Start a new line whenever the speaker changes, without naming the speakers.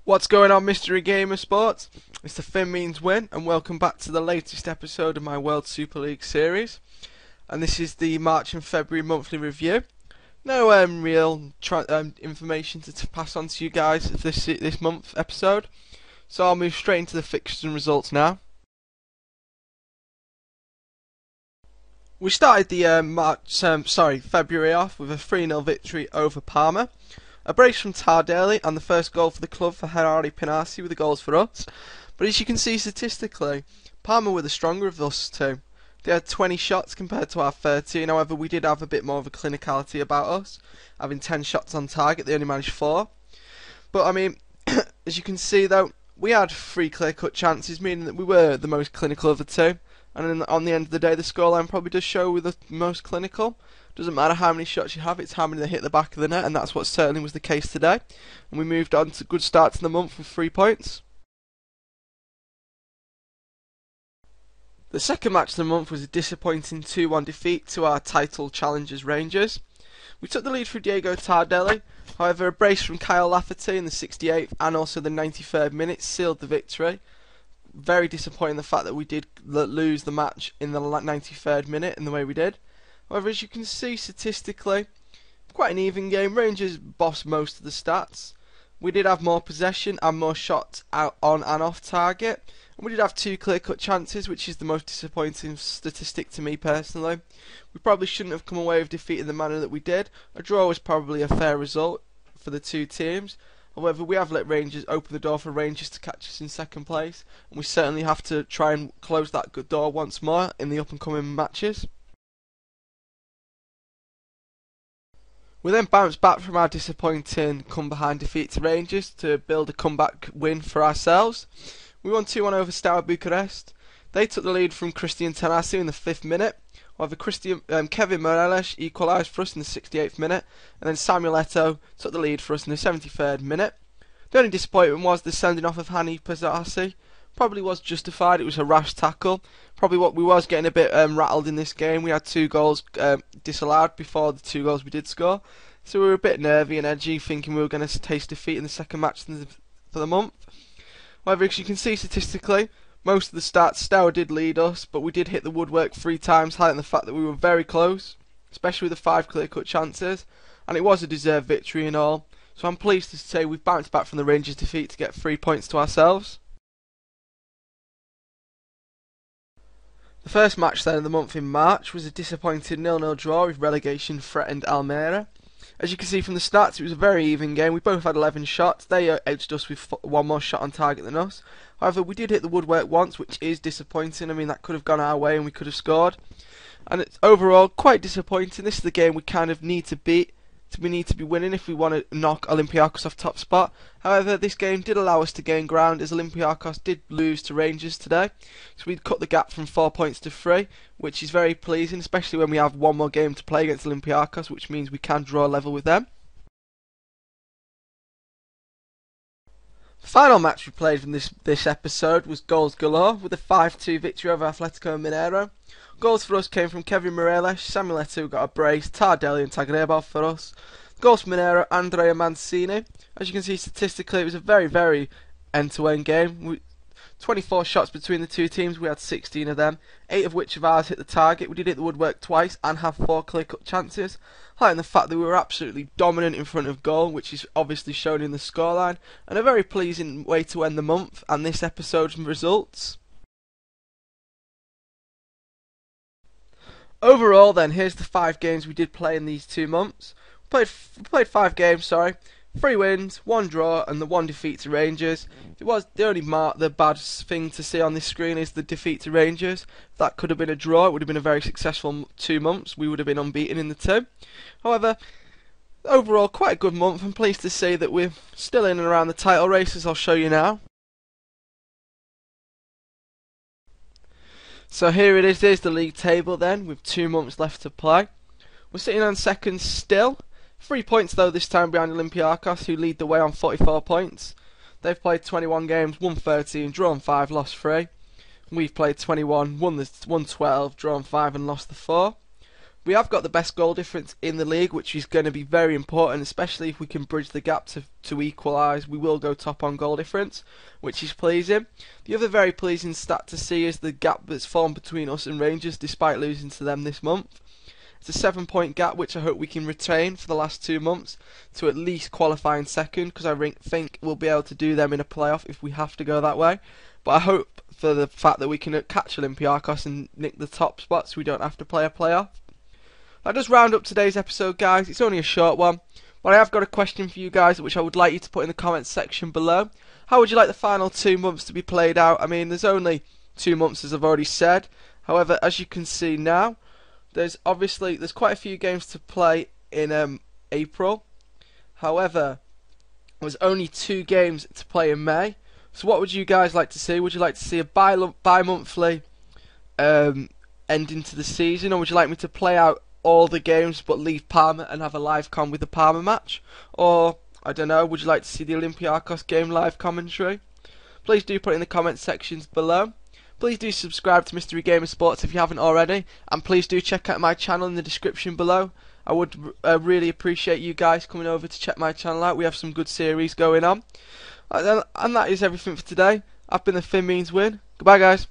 What's going on, MreGamersSports? It's TheFinMeansWin, and welcome back to the latest episode of my World Super League series. And this is the March and February monthly review. No real information to pass on to you guys this month episode, so I'll move straight into the fixtures and results now. We started the February off with a 3-0 victory over Parma. A brace from Tardelli and the first goal for the club for Harari Pinasi with the goals for us. But as you can see statistically, Parma were the stronger of us two. They had 20 shots compared to our 13, however we did have a bit more of a clinicality about us. Having 10 shots on target, they only managed 4. But I mean, as you can see though, we had 3 clear-cut chances, meaning that we were the most clinical of the two. And on the end of the day, the scoreline probably does show we're the most clinical. Doesn't matter how many shots you have, it's how many they hit the back of the net, and that's what certainly was the case today. And we moved on to a good start to the month with 3 points. The second match of the month was a disappointing 2-1 defeat to our title challengers Rangers. We took the lead through Diego Tardelli, however a brace from Kyle Lafferty in the 68th and also the 93rd minute sealed the victory. Very disappointing the fact that we did lose the match in the 93rd minute in the way we did. However, as you can see statistically, quite an even game. Rangers bossed most of the stats. We did have more possession and more shots out on and off target. And we did have 2 clear-cut chances, which is the most disappointing statistic to me personally. We probably shouldn't have come away with defeat in the manner that we did. A draw was probably a fair result for the two teams. However, we have let Rangers open the door for Rangers to catch us in second place. And we certainly have to try and close that good door once more in the up-and-coming matches. We then bounced back from our disappointing come-behind defeat to Rangers to build a comeback win for ourselves. We won 2-1 over Steaua Bucharest. They took the lead from Cristian Tanasi in the 5th minute. However, Kevin Moreles equalised for us in the 68th minute. And then Samuel Eto'o took the lead for us in the 73rd minute. The only disappointment was the sending off of Hani Pazasi. Probably was justified. It was a rash tackle. Probably what we was getting a bit rattled in this game. We had 2 goals disallowed before the 2 goals we did score, so we were a bit nervy and edgy, thinking we were going to taste defeat in the second match for the month. However, as you can see statistically, most of the stats, Steaua did lead us, but we did hit the woodwork 3 times, highlighting the fact that we were very close, especially with the 5 clear-cut chances, and it was a deserved victory and all. So I'm pleased to say we've bounced back from the Rangers defeat to get 3 points to ourselves. The first match then of the month in March was a disappointing 0-0 draw with relegation threatened Almere. As you can see from the stats, it was a very even game. We both had 11 shots. They edged us with 1 more shot on target than us. However, we did hit the woodwork once, which is disappointing. I mean, that could have gone our way and we could have scored. And it's overall quite disappointing. This is the game we kind of need to beat. We need to be winning if we want to knock Olympiakos off top spot. However, this game did allow us to gain ground as Olympiakos did lose to Rangers today. So we'd cut the gap from 4 points to 3, which is very pleasing, especially when we have 1 more game to play against Olympiakos, which means we can draw a level with them. The final match we played from this episode was goals galore with a 5-2 victory over Atletico Mineiro. Goals for us came from Kevin Moreles, Samuel Eto'o got a brace, Tardelli and Tagrebov for us. Goals for Mineiro, Andrea Mancini. As you can see statistically, it was a very, very end-to-end game. 24 shots between the two teams, we had 16 of them, 8 of which of ours hit the target. We did hit the woodwork twice and have 4 clear-cut chances, highlighting the fact that we were absolutely dominant in front of goal, which is obviously shown in the scoreline, and a very pleasing way to end the month and this episode's results. Overall then, here's the 5 games we did play in these 2 months. We played 5 games, 3 wins, 1 draw and the 1 defeat to Rangers. It was the only the bad thing to see on this screen is the defeat to Rangers. If that could have been a draw, it would have been a very successful 2 months. We would have been unbeaten in the 2. However, overall quite a good month. I'm pleased to see that we're still in and around the title race, as I'll show you now. So here it is, there's the league table then, with 2 months left to play. We're sitting on second still. 3 points though this time behind Olympiakos, who lead the way on 44 points. They've played 21 games, won 13, drawn 5, lost 3. We've played 21, won 12, drawn 5 and lost the 4. We have got the best goal difference in the league, which is going to be very important, especially if we can bridge the gap to equalise. We will go top on goal difference, which is pleasing. The other very pleasing stat to see is the gap that's formed between us and Rangers despite losing to them this month. It's a 7-point gap, which I hope we can retain for the last 2 months to at least qualify in second, because I think we'll be able to do them in a playoff if we have to go that way. But I hope for the fact that we can catch Olympiakos and nick the top spot so we don't have to play a playoff. That does round up today's episode, guys. It's only a short one, but I have got a question for you guys which I would like you to put in the comments section below. How would you like the final 2 months to be played out? I mean, there's only 2 months, as I've already said. However, as you can see now, there's quite a few games to play in April. However, there's only 2 games to play in May. So what would you guys like to see? Would you like to see a bi-monthly ending to the season, or would you like me to play out all the games but leave Parma and have a live com with the Parma match? Or, I don't know, would you like to see the Olympiakos game live commentary? Please do put it in the comment sections below. Please do subscribe to MreGamersSports if you haven't already, and please do check out my channel in the description below. I would really appreciate you guys coming over to check my channel out. We have some good series going on. And that is everything for today. I've been TheFinMeansWin. Goodbye, guys.